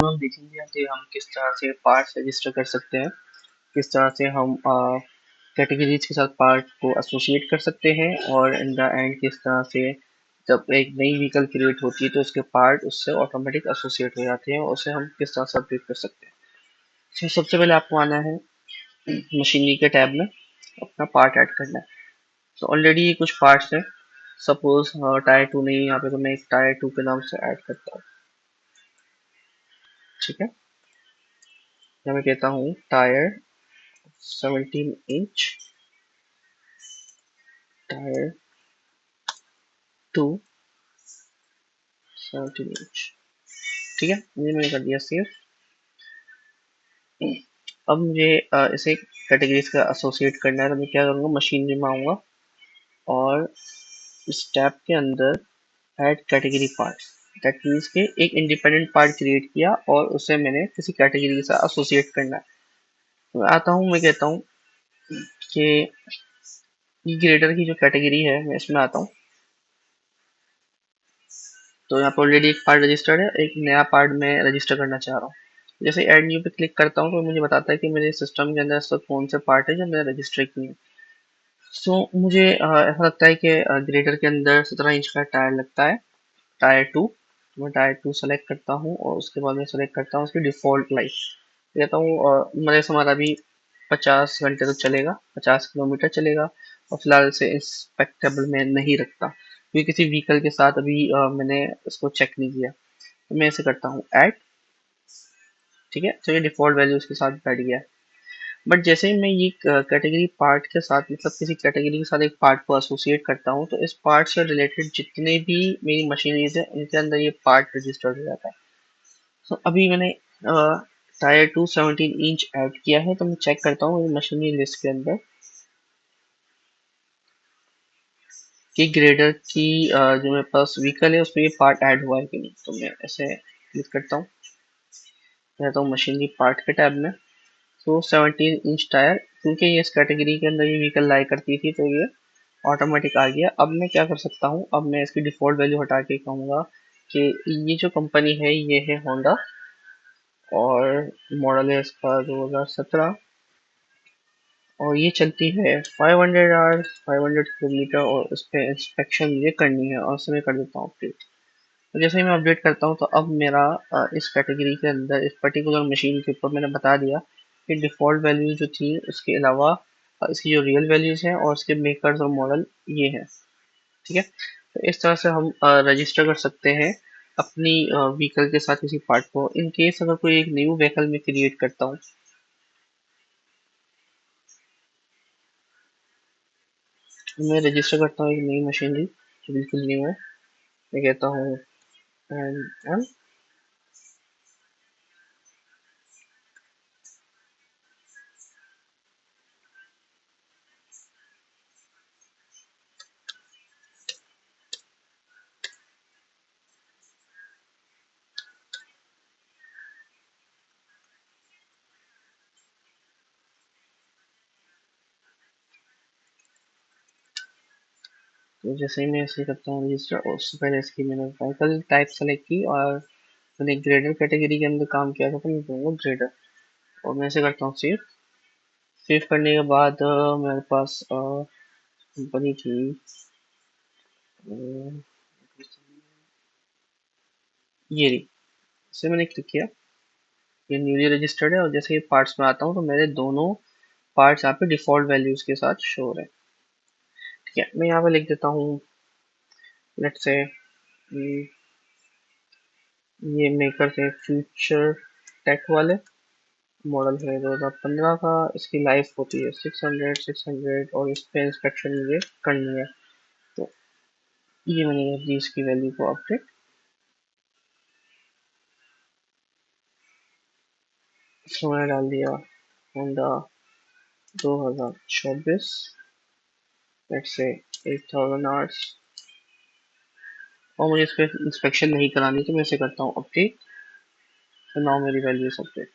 हम देखेंगे कि हम किस तरह से पार्ट्स रजिस्टर कर सकते हैं, किस तरह से हम कैटेगरीज के साथ पार्ट को एसोसिएट कर सकते हैं, और इन द एंड किस तरह से जब एक नई व्हीकल क्रिएट होती है तो उसके पार्ट उससे ऑटोमेटिक एसोसिएट हो जाते हैं और उसे हम किस तरह से अपडेट कर सकते हैं। तो सबसे पहले आपको आना है मशीनरी के टैब में, अपना पार्ट ऐड करना है। तो ऑलरेडी कुछ पार्ट्स हैं, सपोज टायर 2 नहीं है यहाँ पे, तो मैं एक टायर 2 के नाम से ऐड करता हूँ। ठीक है, यहाँ मैं कहता हूँ टायर 17 इंच, टायर 2 17 इंच। ठीक है, ये मैंने कर दिया सेव। अब मुझे इसे कैटेगरीज का एसोसिएट करना है, तो मैं क्या करूँगा, मशीनरी में आऊँगा और इस टैब के अंदर add category part, that means के एक इंडिपेंडेंट पार्ट क्रिएट किया और उसे मैंने किसी कैटेगरी के साथ एसोसिएट करना है। तो मैं आता हूँ, मैं कहता हूँ कि ये ग्रेडर की जो कैटेगरी है, मैं इसमें आता हूँ। तो यहाँ पर ऑलरेडी एक पार्ट रजिस्टर्ड है, एक नया पार्ट मैं रजिस्टर करना चाह रहा हूँ। जैसे ऐड न्यू पे क्लिक करता हूँ तो मुझे बताता है कि मेरे सिस्टम के अंदर इस वक्त कौन से पार्ट है जो मैंने रजिस्टर किए हैं। सो मुझे ऐसा लगता है कि ग्रेडर के अंदर 17 इंच का टायर लगता है, टायर 2। मैं टायर 2 सेलेक्ट करता हूँ और उसके बाद मैं सेलेक्ट करता हूँ उसकी डिफ़ॉल्ट लाइफ। कहता हूँ मेरे से हमारा अभी 50 घंटे तो चलेगा, 50 किलोमीटर चलेगा, और फिलहाल से इंस्पेक्टेबल में नहीं रखता क्योंकि किसी व्हीकल के साथ अभी मैंने इसको चेक नहीं किया। तो मैं इसे करता हूँ ऐड। ठीक है, तो ये डिफ़ॉल्ट वैल्यू उसके साथ बैठ गया है। बट जैसे ही मैं ये कैटेगरी पार्ट के साथ, मतलब किसी कैटेगरी के साथ एक पार्ट को एसोसिएट करता हूँ, तो इस पार्ट से रिलेटेड जितने भी मेरी मशीनरीज है उनके अंदर ये पार्ट रजिस्टर्ड हो जाता है। तो अभी मैंने टायर 2 17 इंच ऐड किया है, तो मैं चेक करता हूँ मेरी मशीनरी लिस्ट के अंदर कि ग्रेडर की जो मेरे पास व्हीकल है उसमें ये पार्ट ऐड हुआ है कि नहीं। तो मैं ऐसे क्लिक करता हूँ, रहता हूँ मशीनरी पार्ट के टैब में। तो 17 इंच टायर, क्योंकि ये इस कैटेगरी के अंदर ये व्हीकल लाई करती थी तो ये ऑटोमेटिक आ गया। अब मैं क्या कर सकता हूँ, अब मैं इसकी डिफ़ॉल्ट वैल्यू हटा के कहूँगा कि ये जो कंपनी है ये है होंडा, और मॉडल है इसका 2017, और ये चलती है 500 आवर्स, 500 किलोमीटर, और उस पर इंस्पेक्शन मुझे करनी है और उसे मैं कर देता हूँ अपडेट। तो जैसे ही मैं अपडेट करता हूँ तो अब मेरा इस कैटेगरी के अंदर इस पर्टिकुलर मशीन के ऊपर मैंने बता दिया कि डिफ़ॉल्ट वैल्यू जो थी उसके अलावा इसकी जो रियल वैल्यूज़ हैं और इसके मेकर्स और मॉडल ये हैं। ठीक है, तो इस तरह से हम रजिस्टर कर सकते हैं अपनी व्हीकल के साथ किसी पार्ट को। इन केस अगर कोई एक न्यू व्हीकल में क्रिएट करता हूँ, तो मैं रजिस्टर करता हूँ एक नई मशीनरी जो बिल्कुल न्यू है। मैं कहता हूँ एम, तो जैसे ही मैं इसे करता हूँ रजिस्टर, उससे पहले इसकी मैंने व्हीकल टाइप सेलेक्ट की और मैंने ग्रेडर कैटेगरी के अंदर काम किया था, तो मैं दूंगा ग्रेडर, और मैं इसे करता हूँ सेव। सेव करने के बाद मेरे पास कंपनी की अ, ये रही, इसे मैंने क्लिक किया, ये न्यूली रजिस्टर्ड है। और जैसे ये पार्ट्स में आता हूँ तो मेरे दोनों पार्ट्स यहाँ पे डिफ़ॉल्ट वैल्यूज के साथ शो हो रहे हैं। ठीक है, मैं यहाँ पे लिख देता हूँ लेट्स से ये मेकर से फ्यूचर टेक वाले, मॉडल है 2015 का, इसकी लाइफ होती है 600 और इस पे इंस्पेक्शन मुझे करनी है। तो ये मैंने कर दी इसकी वैल्यू को अपडेट। इसमें मैंने डाल दिया होंडा 2024, लेट्स से 8000 आवर्स, और मुझे इस पर इंस्पेक्शन नहीं करानी तो मैं इसे करता हूँ अपडेट। तो नाउ मेरी वैल्यू इज अपडेट।